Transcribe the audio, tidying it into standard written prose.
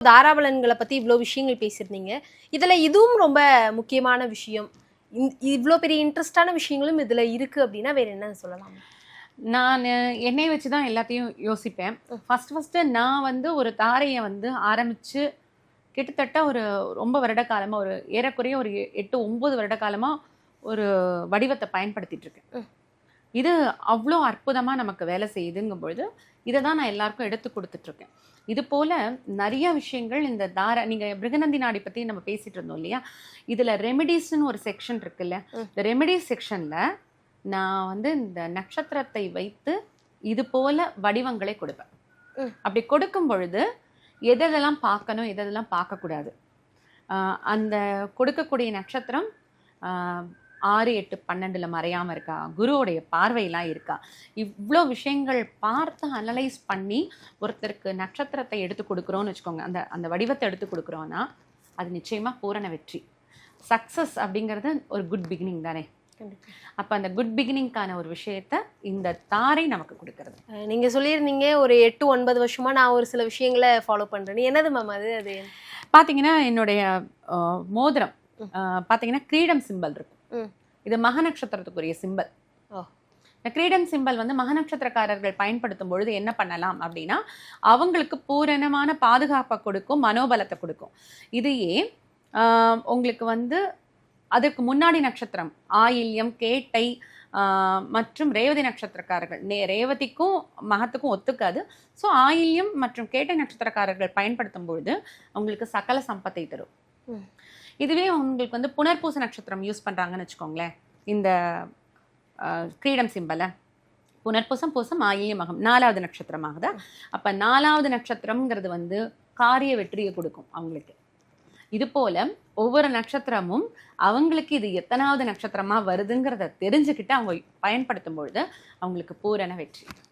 தாராபலன்களை பத்தி இவ்வளோ விஷயங்கள் பேசியிருந்தீங்க. இதுல இதுவும் ரொம்ப முக்கியமான விஷயம். இவ்வளோ பெரிய இன்ட்ரெஸ்டான விஷயங்களும் இதுல இருக்கு அப்படின்னா வேற என்ன சொல்லலாம்? நான் என்னை வச்சு தான் எல்லாத்தையும் யோசிப்பேன். ஃபஸ்ட்டு நான் வந்து ஒரு தாரையை வந்து ஆரம்பித்து கிட்டத்தட்ட ஒரு ரொம்ப வருட காலமாக, ஒரு ஏறக்குறைய ஒரு 8-9 வருட காலமாக ஒரு வடிவத்தை பயன்படுத்திட்டு இருக்கேன். இது அவ்வளோ அற்புதமாக நமக்கு வேலை செய்யுதுங்கும் பொழுது இதை தான் நான் எல்லாருக்கும் எடுத்து கொடுத்துட்ருக்கேன். இது போல் நிறைய விஷயங்கள் இந்த நீங்கள் பிருகநந்தி நாடி பற்றி நம்ம பேசிகிட்டு இருந்தோம் இல்லையா, இதில் ரெமெடிஸ்ன்னு ஒரு செக்ஷன் இருக்குல்ல, இந்த ரெமெடிஸ் செக்ஷனில் நான் வந்து இந்த நட்சத்திரத்தை வைத்து இது போல் வடிவங்களை கொடுப்பேன். அப்படி கொடுக்கும் பொழுது எதெல்லாம் பார்க்கணும், எதெல்லாம் பார்க்கக்கூடாது, அந்த கொடுக்கக்கூடிய நட்சத்திரம் 6, 8, 12 மறையாமல் இருக்கா, குருவோடைய பார்வையெல்லாம் இருக்கா, இவ்வளோ விஷயங்கள் பார்த்து அனலைஸ் பண்ணி ஒருத்தருக்கு நட்சத்திரத்தை எடுத்து கொடுக்குறோன்னு வச்சுக்கோங்க, அந்த வடிவத்தை எடுத்து கொடுக்குறோன்னா அது நிச்சயமாக பூரண வெற்றி. சக்ஸஸ் அப்படிங்கிறது ஒரு குட் பிகினிங் தானே. அப்போ அந்த குட் பிகினிங்கான ஒரு விஷயத்த இந்த தாரை நமக்கு கொடுக்கறது. நீங்கள் சொல்லியிருந்தீங்க ஒரு 8-9 வருஷமாக நான் ஒரு சில விஷயங்களை ஃபாலோ பண்ணுறேன். என்னது மேம் அது? அது பார்த்தீங்கன்னா என்னுடைய மோதிரம் பார்த்தீங்கன்னா கிரீடம் சிம்பல் இருக்கும். இது மக நட்சத்திரத்துக்குரிய சிம்பல். இந்த கிரீடம் சிம்பல் வந்து மக நட்சத்திரக்காரர்கள் பயன்படுத்தும் பொழுது என்ன பண்ணலாம் அப்படின்னா, அவங்களுக்கு பூரணமான பாதுகாப்பை கொடுக்கும், மனோபலத்தை கொடுக்கும். இதையே உங்களுக்கு வந்து அதற்கு முன்னாடி நட்சத்திரம் ஆயில்யம், கேட்டை மற்றும் ரேவதி நட்சத்திரக்காரர்கள், ரேவதிக்கும் மகத்துக்கும் ஒத்துக்காது. ஸோ ஆயில்யம் மற்றும் கேட்டை நட்சத்திரக்காரர்கள் பயன்படுத்தும் பொழுது அவங்களுக்கு சகல சம்பத்தை தரும். இதுவே உங்களுக்கு வந்து புனர்பூச நட்சத்திரம் யூஸ் பண்ணுறாங்கன்னு வச்சுக்கோங்களேன், இந்த கிரீடம் சிம்பலை புனர்பூசம், பூசம், ஆயில்யம், மகம் 4வது நட்சத்திரமாகுது. அப்போ 4வது நட்சத்திரம்ங்கிறது வந்து காரிய வெற்றியை கொடுக்கும் அவங்களுக்கு. இது போல ஒவ்வொரு நட்சத்திரமும் அவங்களுக்கு இது எத்தனாவது நட்சத்திரமா வருதுங்கிறத தெரிஞ்சுக்கிட்டு அவங்க பயன்படுத்தும் பொழுது அவங்களுக்கு பூரண வெற்றி.